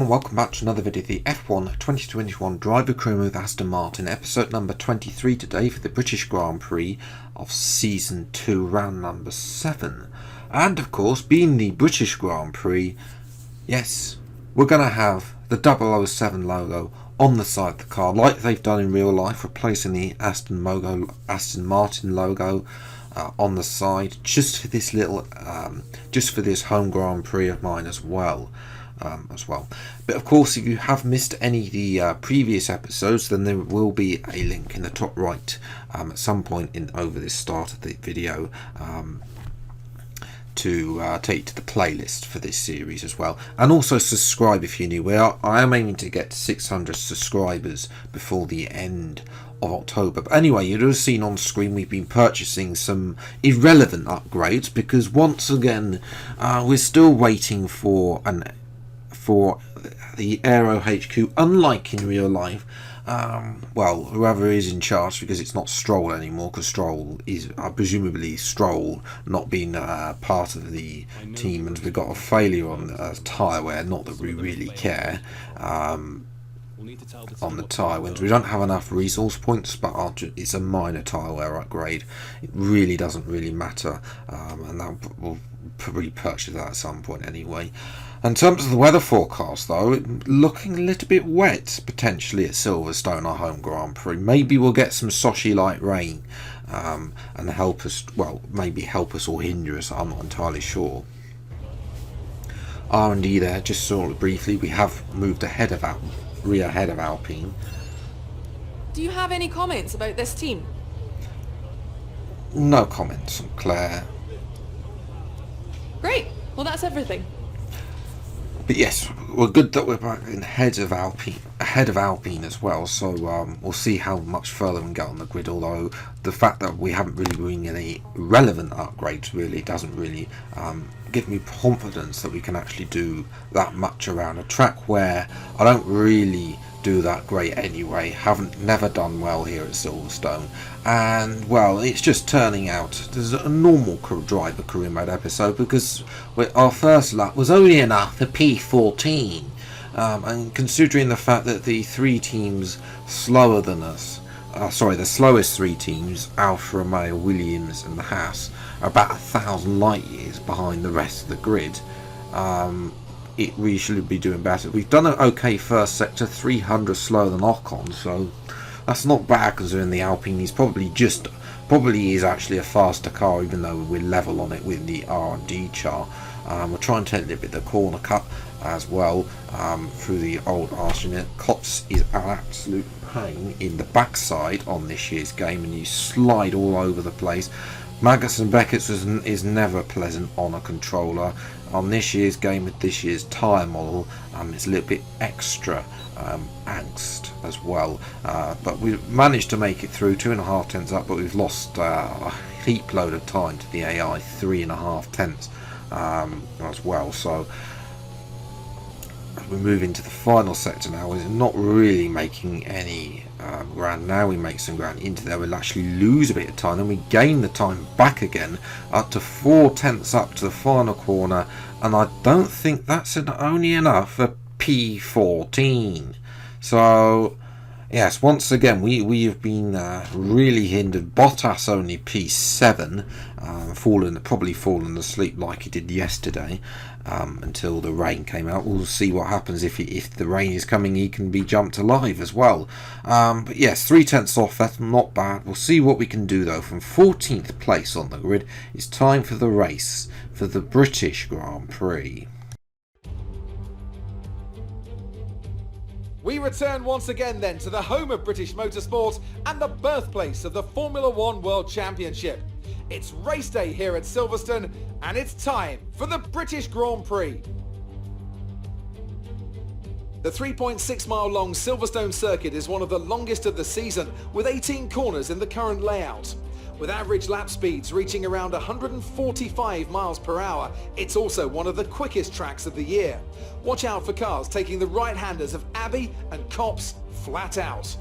and welcome back to another video of the F1 2021 Driver Career with Aston Martin, episode number 23 today for the British Grand Prix of Season 2, round number 7. And of course, being the British Grand Prix, yes, we're going to have the 007 logo on the side of the car, like they've done in real life, replacing the Aston Martin logo on the side, just for this little, just for this home Grand Prix of mine as well. But of course, if you have missed any of the previous episodes, then there will be a link in the top right at some point over the start of the video to take you to the playlist for this series as well. And also subscribe if you're new. I am aiming to get to 600 subscribers before the end of October. But anyway, you'd have seen on screen we've been purchasing some irrelevant upgrades because once again we're still waiting for the Aero HQ, unlike in real life. Well, whoever is in charge, because it's not Stroll anymore, because Stroll is presumably Stroll not being part of the team, and we've got a failure on tyre wear. Not that we really care on the tyre wins. We don't have enough resource points, but it's a minor tyre wear upgrade. It really doesn't really matter, and we'll probably purchase that at some point anyway. In terms of the weather forecast, though, looking a little bit wet potentially at Silverstone, our home Grand Prix. Maybe we'll get some Sochi-like rain and help us, well, maybe help us or hinder us, I'm not entirely sure. R&D there, just sort of briefly, we have moved ahead of Alpine. Do you have any comments about this team? No comments, Claire. Great, well that's everything. But yes, we're good that we're back ahead of Alpine as well. So we'll see how much further we can get on the grid. Although the fact that we haven't really been any relevant upgrades really doesn't really give me confidence that we can actually do that much around a track where I don't really do that great anyway. Never done well here at Silverstone, and well, it's just turning out there's a normal driver career mode episode because our first lap was only enough for P14, and considering the fact that the three teams slower than us, the slowest three teams, Alfa Romeo, Williams and the Haas, are about 1,000 light years behind the rest of the grid. We should be doing better. We've done an okay first sector, 300 slower than Ocon, so that's not bad considering the Alpine is probably is actually a faster car, even though we're level on it with the R&D chart. We're trying to take a little bit of the corner cut as well through the old arsenal. Cops is an absolute pain in the backside on this year's game, and you slide all over the place. Magus and Beckett's is never pleasant on a controller. On this year's game with this year's tyre model, it's a little bit extra angst as well. But we managed to make it through 2.5 tenths up, but we've lost a heap load of time to the AI, 3.5 tenths as well. So as we move into the final sector now, we're not really making any ground. Now we make some ground into there, we'll actually lose a bit of time, then we gain the time back again up to 4 tenths up to the final corner, and I don't think that's only enough for P14. So yes, once again we have been really hindered. Bottas only P7, probably fallen asleep like he did yesterday until the rain came out. We'll see what happens if the rain is coming. He can be jumped alive as well. But yes, 3 tenths off, that's not bad. We'll see what we can do though. From 14th place on the grid, it's time for the race for the British Grand Prix. We return once again then to the home of British motorsport and the birthplace of the Formula One World Championship. It's race day here at Silverstone, and it's time for the British Grand Prix. The 3.6 mile long Silverstone circuit is one of the longest of the season, with 18 corners in the current layout. With average lap speeds reaching around 145 miles per hour, it's also one of the quickest tracks of the year. Watch out for cars taking the right-handers of Abbey and Copse flat out.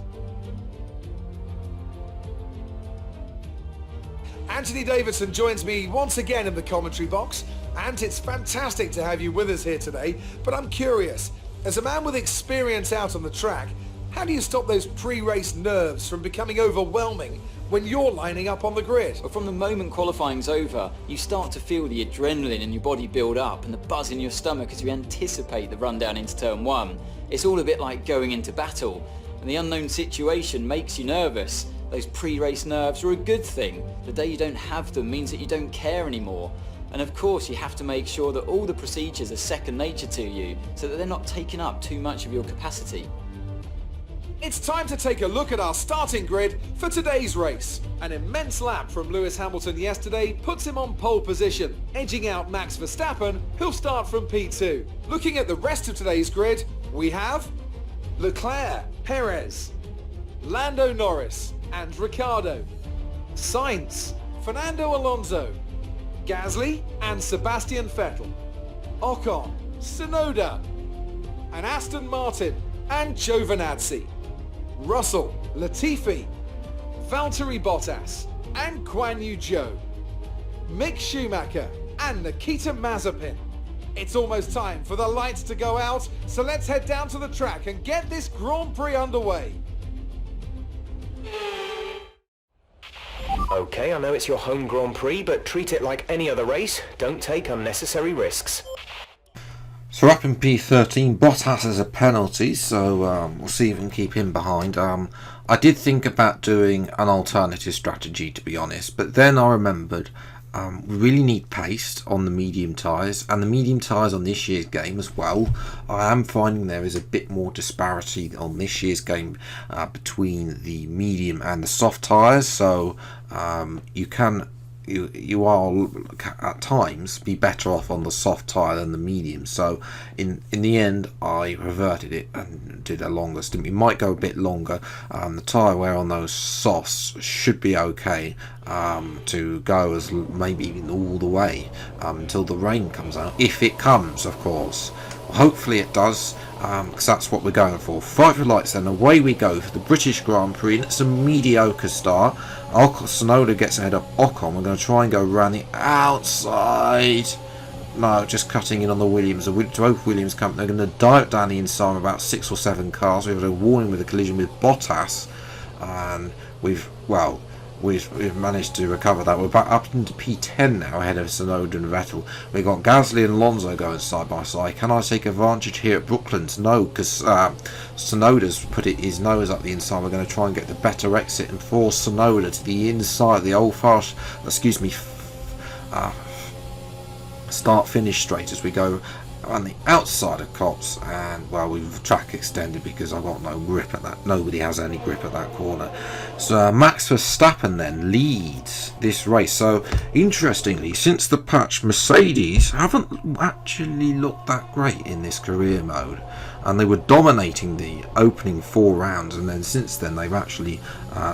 Anthony Davidson joins me once again in the commentary box, and it's fantastic to have you with us here today, but I'm curious, As a man with experience out on the track, how do you stop those pre-race nerves from becoming overwhelming when you're lining up on the grid? But from the moment qualifying's over, you start to feel the adrenaline in your body build up and the buzz in your stomach as you anticipate the run down into turn 1. It's all a bit like going into battle, and the unknown situation makes you nervous. Those pre-race nerves are a good thing. The day you don't have them means that you don't care anymore. And of course you have to make sure that all the procedures are second nature to you so that they're not taking up too much of your capacity. It's time to take a look at our starting grid for today's race. An immense lap from Lewis Hamilton yesterday puts him on pole position, edging out Max Verstappen, who'll start from P2. Looking at the rest of today's grid, we have Leclerc, Perez, Lando Norris and Ricciardo, Sainz, Fernando Alonso, Gasly and Sebastian Vettel, Ocon, Tsunoda, and Aston Martin and Giovinazzi, Russell, Latifi, Valtteri Bottas and Guan Yu Zhou, Mick Schumacher and Nikita Mazepin. It's almost time for the lights to go out, so let's head down to the track and get this Grand Prix underway. Okay, I know it's your home Grand Prix, but treat it like any other race. Don't take unnecessary risks. So up in P13, Bottas has a penalty, so we'll see if we can keep him behind. I did think about doing an alternative strategy, to be honest, but then I remembered we really need pace on the medium tyres, and the medium tyres on this year's game as well. I am finding there is a bit more disparity on this year's game between the medium and the soft tyres, so you are at times be better off on the soft tyre than the medium. So in the end I reverted it and did a longer stint. We might go a bit longer. The tyre wear on those softs should be okay to go as maybe even all the way until the rain comes out, if it comes, of course. Hopefully it does, because that's what we're going for. Fight for lights then, away we go for the British Grand Prix, and it's a mediocre start. Tsunoda gets ahead of Ocon. We're going to try and go around the outside. No, just cutting in on the Williams. Both Williams come. They're going to dive down the inside of about 6 or 7 cars. We have a warning with a collision with Bottas, and we've managed to recover that. We're back up into P10 now, ahead of Tsunoda and Vettel. We've got Gasly and Alonso going side by side. Can I take advantage here at Brooklands? No, because Tsunoda's put his nose up the inside. We're going to try and get the better exit and force Tsunoda to the inside, the old fast, start-finish straight as we go on the outside of Cops, and well, we've track extended because I've got no grip at that. Nobody has any grip at that corner. So Max Verstappen then leads this race. So interestingly, since the patch, Mercedes haven't actually looked that great in this career mode, and they were dominating the opening 4 rounds, and then since then they've actually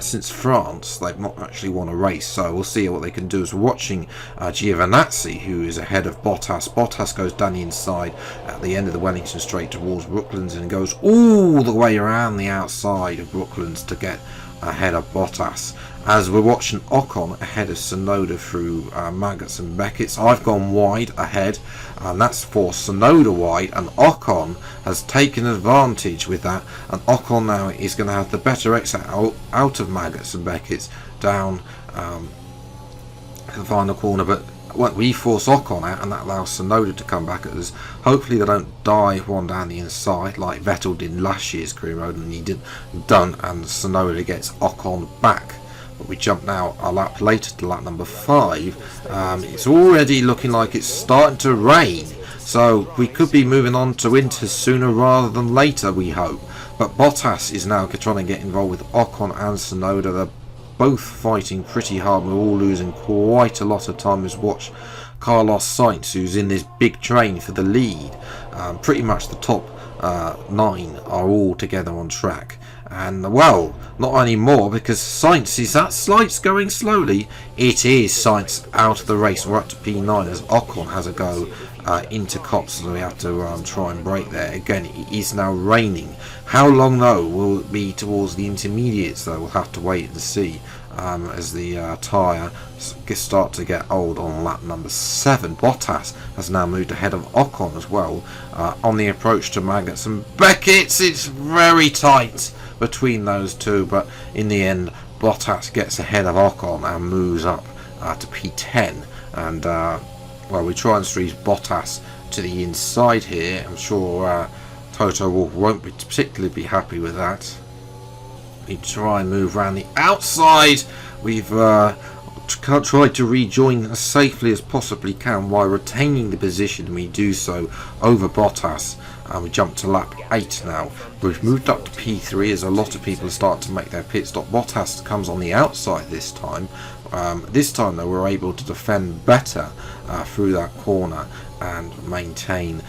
since France they've not actually won a race. So we'll see what they can do. As we're watching Giovinazzi, who is ahead of Bottas. Bottas goes down the inside at the end of the Wellington Straight towards Brooklands and goes all the way around the outside of Brooklands to get ahead of Bottas. As we're watching Ocon ahead of Tsunoda through Maggots and Beckett's. I've gone wide ahead, and that's for Tsunoda wide, and Ocon has taken advantage with that, and Ocon now is going to have the better exit out of Maggots and Beckett's down the final corner, but we force Ocon out, and that allows Tsunoda to come back at us. Hopefully they don't dive one down the inside like Vettel did last year's career mode, and he didn't, and Tsunoda gets Ocon back. But we jump now a lap later to lap number 5. It's already looking like it's starting to rain, so we could be moving on to winter sooner rather than later, we hope. But Bottas is now trying to get involved with Ocon and Tsunoda. They're both fighting pretty hard. We're all losing quite a lot of time as watch Carlos Sainz, who's in this big train for the lead. Pretty much the top 9 are all together on track. And well, not anymore, because Sainz, is that Sainz going slowly? It is Sainz out of the race. We're up to P9 as Ocon has a go into Cops, so we have to try and break there. Again, it is now raining. How long though will it be towards the intermediates though? We'll have to wait and see. as the tyre start to get old on lap number 7. Bottas has now moved ahead of Ocon as well on the approach to Maggots and Beckett's. It's very tight between those two, but in the end Bottas gets ahead of Ocon and moves up to P10, and well, we try and squeeze Bottas to the inside here. I'm sure Toto Wolff won't particularly be happy with that. We try and move around the outside. We've tried to rejoin as safely as possibly can while retaining the position, and we do so over Bottas. We jump to lap 8 now. We've moved up to P3 as a lot of people start to make their pit stop. Bottas comes on the outside this time. This time though, we're able to defend better through that corner and maintain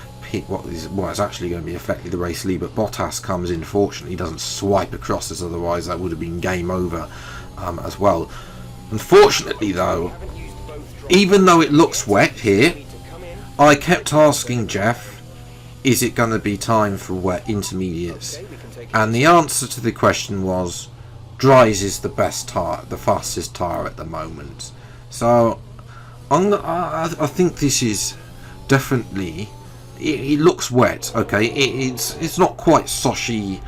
what is actually going to be effectively the race lead, but Bottas comes in. Fortunately, doesn't swipe across, as otherwise that would have been game over as well. Unfortunately though, even though it looks wet here, I kept asking Jeff, is it going to be time for wet intermediates? And the answer to the question was, dries is the best tyre, the fastest tyre at the moment. So I think this is definitely, it looks wet. Okay, it's not quite Sochi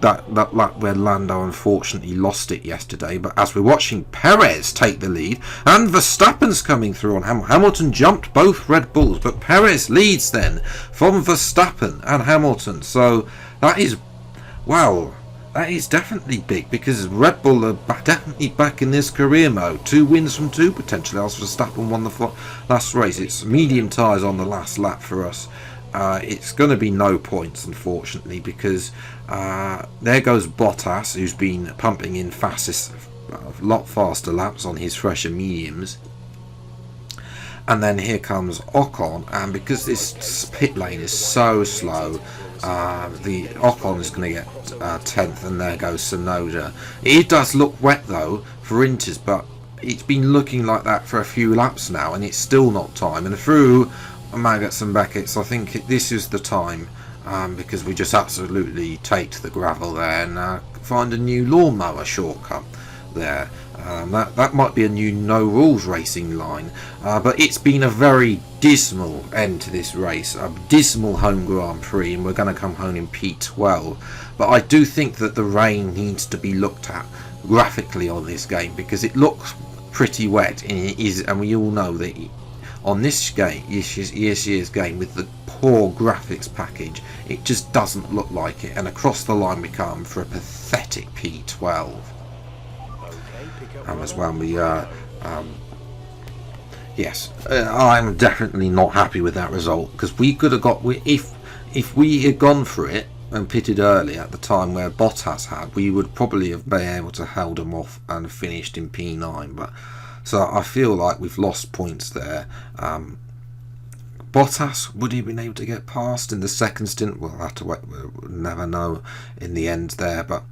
that lap where Lando unfortunately lost it yesterday, but as we're watching Perez take the lead and Verstappen's coming through on Hamilton jumped both Red Bulls, but Perez leads then from Verstappen and Hamilton. So that is, wow, that is definitely big, because Red Bull are definitely back in this career mode. 2 wins from 2 potentially, as Verstappen won the last race. It's medium tyres on the last lap for us. It's going to be no points, unfortunately, because there goes Bottas, who's been pumping in a lot faster laps on his fresher mediums. And then here comes Ocon, and because this pit lane is so slow, the Ocon is going to get 10th, and there goes Tsunoda. It does look wet though for Inters, but it's been looking like that for a few laps now, and it's still not time. And through Maggots and Beckett's, I think this is the time, because we just absolutely take to the gravel there and find a new lawnmower shortcut there. That might be a new no rules racing line, but it's been a very dismal end to this race, a dismal home Grand Prix, and we're going to come home in P12. But I do think that the rain needs to be looked at graphically on this game, because it looks pretty wet, and it is, and we all know that on this game, this year's game, with the poor graphics package, it just doesn't look like it, and across the line we come for a pathetic P12. As well, yes, I'm definitely not happy with that result, because we could have got, if we had gone for it and pitted early at the time where Bottas had, we would probably have been able to hold him off and finished in P9. But so I feel like we've lost points there. Bottas, would he have been able to get past in the second stint? We'll have to wait, we'll never know in the end there. But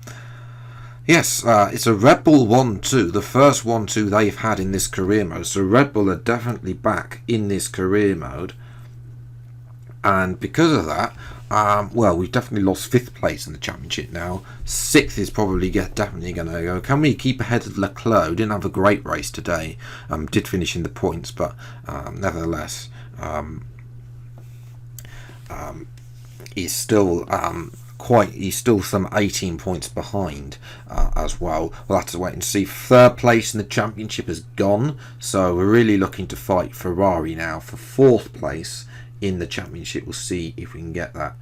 yes, it's a Red Bull 1-2, the first 1-2 they've had in this career mode. So Red Bull are definitely back in this career mode, and because of that, well, we've definitely lost 5th place in the championship now. 6th is probably definitely going to go. Can we keep ahead of Leclerc? Didn't have a great race today. Did finish in the points, but nevertheless, he's still he's still some 18 points behind as well. We'll have to wait and see. 3rd place in the championship has gone, so we're really looking to fight Ferrari now for 4th place in the championship. We'll see if we can get that.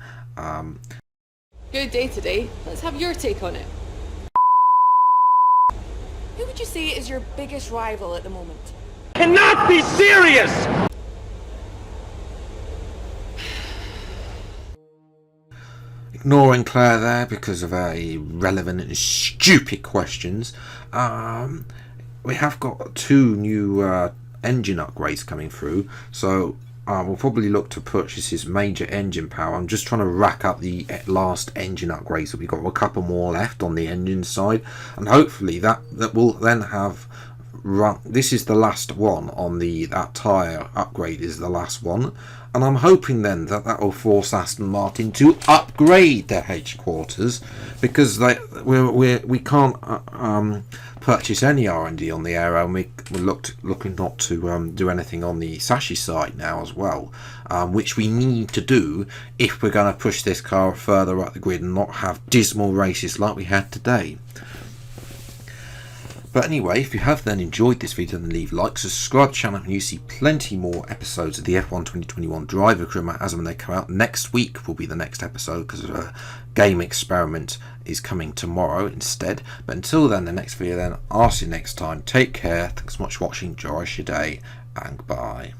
Good day today. Let's have your take on it. Who would you say is your biggest rival at the moment? Cannot be serious! Ignoring Claire there because of her irrelevant and stupid questions. We have got 2 new engine upgrades coming through, so we'll probably look to purchase his major engine power. I'm just trying to rack up the last engine upgrades that we've got. A couple more left on the engine side, and hopefully that will then have run. This is the last one on that tyre upgrade is the last one, and I'm hoping then that will force Aston Martin to upgrade their headquarters, because we can't purchase any R&D on the aero, and we're looking not to do anything on the Sashi side now as well, which we need to do if we're going to push this car further up the grid and not have dismal races like we had today. But anyway, if you have then enjoyed this video, then leave likes, subscribe to the channel, and you see plenty more episodes of the F1 2021 driver career as when they come out. Next week will be the next episode, because a game experiment is coming tomorrow instead. But until then, the next video then, I'll see you next time. Take care, thanks so much for watching, enjoy your day, and goodbye.